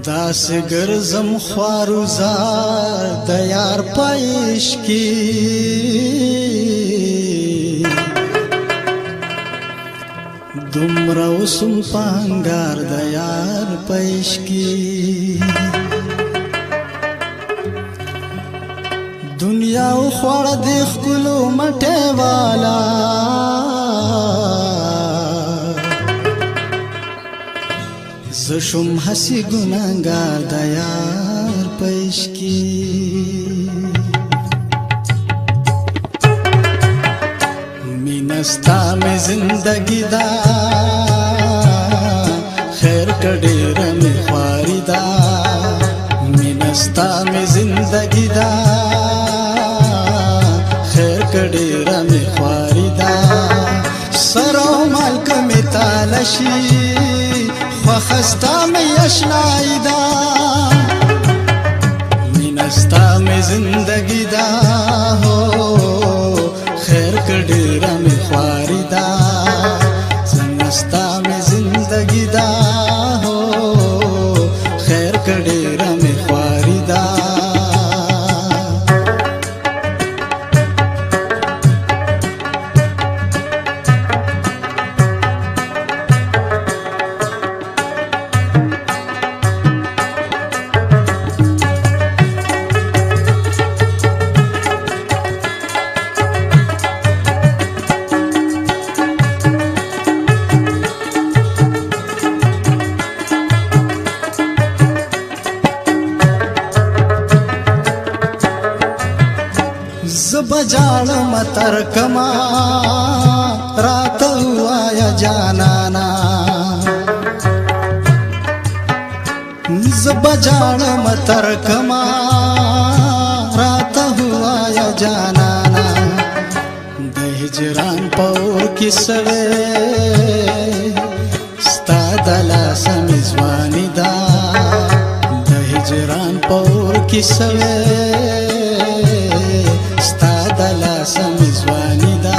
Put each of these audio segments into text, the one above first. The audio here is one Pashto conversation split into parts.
داس ګرځم خواروزار د یار پېش کی دومره وسم پانګار د یار پېش کی دنیا خوړ د خپلو مټه والا زشم حسی گناهگار د یار پېش کی مینستا می زندگی دا خیر کډیر می خواری دا مینستا می زندگی دا خیر کډیر می خواری دا سرو ملک می تالشی وخستا می اشنایی دا مینستا می زندگی دا ہو خیر کډیرا می خواری دا زنستا می زندگی دا ہو خیر کډیرا می خواری دا زبجال متر کما رات ہوا یا جانانا زبجال متر کما رات ہوا یا جانانا د هجران پور کی سوے ستا دلا سمزوانی دا د هجران پور کی سوے دلا سمزوانی دا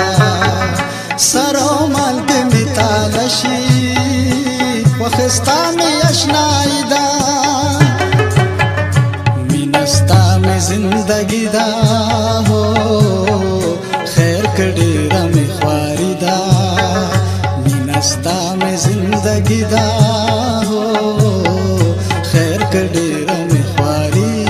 سرو ملک می تالشی وخستا می اشنایی دا مینستا می زندگی دا ہو خیر کډیرا می خواری دا مینستا می زندگی دا ہو خیر کډیرا می خواری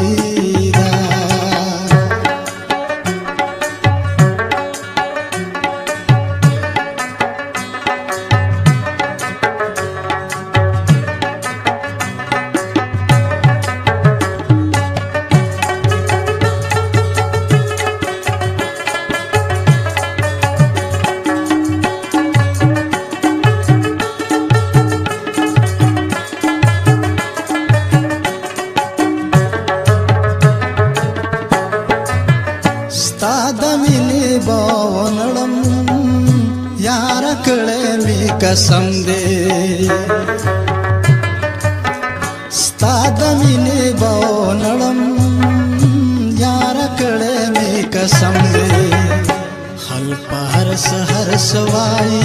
باونړم یار کړه می قسم دې ستاد مینه باونړم یار کړه می قسم دې خل پهر سحر سوای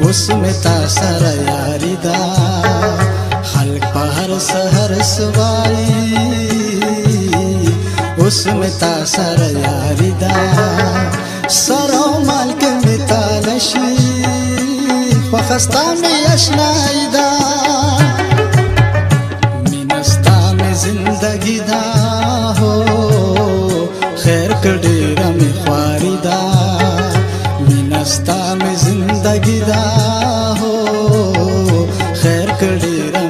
اوس متا سره یاری دا خل پهر سحر سوای اس میں تاثر یاری دا سرو مالک میں تالشی وخستا میں اشنائی دا مینستا میں زندگی دا ہو خیر کډیرا میں خواری دا مینستا میں زندگی دا ہو خیر کډیرا